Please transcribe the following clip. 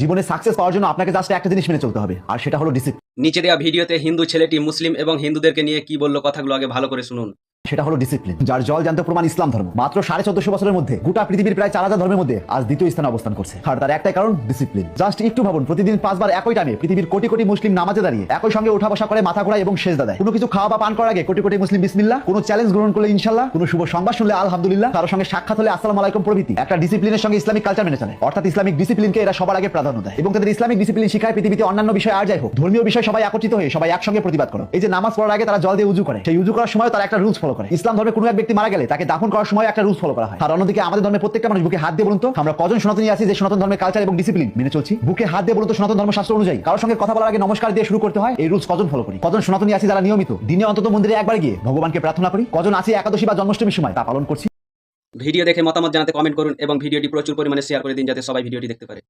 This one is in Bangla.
জীবনে সাকসেস পাওয়ার জন্য আপনাকে জাস্ট একটা জিনিস মেনে চলতে হবে, আর সেটা হলো ডিসিপ্লিন। নিচে দেওয়া ভিডিওতে হিন্দু ছেলেটি মুসলিম এবং হিন্দুদেরকে নিয়ে কি বললো কথাগুলো আগে ভালো করে শুনুন। সেটা হলো ডিসিপ্লিন, যার জল জান্ত প্রমাণ ইসলাম ধর্ম। মাত্র 1450 বছরের মধ্যে গোটা পৃথিবীর প্রায় 4000 ধর্মের মধ্যে আজ দ্বিতীয় স্থানে অবস্থান করছে। আর তার একটাই কারণ ডিসিপ্লিন। জাস্ট একটু ভাবুন, প্রতিদিন 5 বার একই টাইমে পৃথিবীর কোটি কোটি মুসলিম নামাজে দাঁড়িয়ে একই সঙ্গে উঠা বসা করে, মাথা ঘোরায় এবং সেজদা দেয়। কোনো কিছু খাওয়া বা পান করার আগে কোটি কোটি মুসলিম বিসমিল্লাহ, কোনো চ্যালেঞ্জ গ্রহণ করলে ইনশাআল্লাহ, কোনো শুভ সংবাদ শুনলে আলহামদুলিল্লাহ, কারোর সঙ্গে সাক্ষাৎ হলে আসসালামু আলাইকুম প্রভৃতি একটা ডিসিপ্লিনের সঙ্গে ইসলামিক কালচার মেনে চলে। অর্থাৎ ইসলামিক ডিসিপ্লিনকে এরা সবার আগে প্রাধান্য দেয় এবং তাদের ইসলামিক ডিসিপ্লিন শিখায় পৃথিবীতে অন্যান্য বিষয় আর যাই হোক, ধর্মীয় বিষয় সবাই একত্রিত হয়ে সবাই একসঙ্গে প্রতিবাদ করো। এই যে নামাজ পড়ার আগে তারা জল দিয়ে উজু করে, সেই উজু করার সময় তারা একটা রুলস ফলো করে। ইসলাম ধর্মে কোনো এক ব্যক্তি মারা গেলে তাকে দাফন করার সময় একটা রুলস ফলো করা হয়। আর অন্যদিকে আমাদের ধর্মে প্রত্যেকটা মানুষ বুকে হাত দিয়ে বলুন তো, আমরা কজন সনাতনী আছি যে সনাতন ধর্মের কালচার এবং ডিসিপ্লিন মেনে চলছি? বুকে হাত দিয়ে বলুন তো, সনাতন ধর্মশাস্ত্র অনুযায়ী কারোর সঙ্গে কথা বলার আগে নমস্কার দিয়ে শুরু করতে হয়। এই রুলস কজন ফলো করি? কজন সনাতনী আছি যারা নিয়মিত দিনে অন্তত মন্দিরে একবার গিয়ে ভগবানকে প্রার্থনা করি? কজন আছি একাদশী বা জন্মাষ্টমীর সময় তা পালন করছি? ভিডিও দেখে মতামত জানাতে কমেন্ট করুন এবং ভিডিওটি প্রচুর পরিমাণে শেয়ার করে দিন যাতে সবাই ভিডিওটি দেখতে পারে।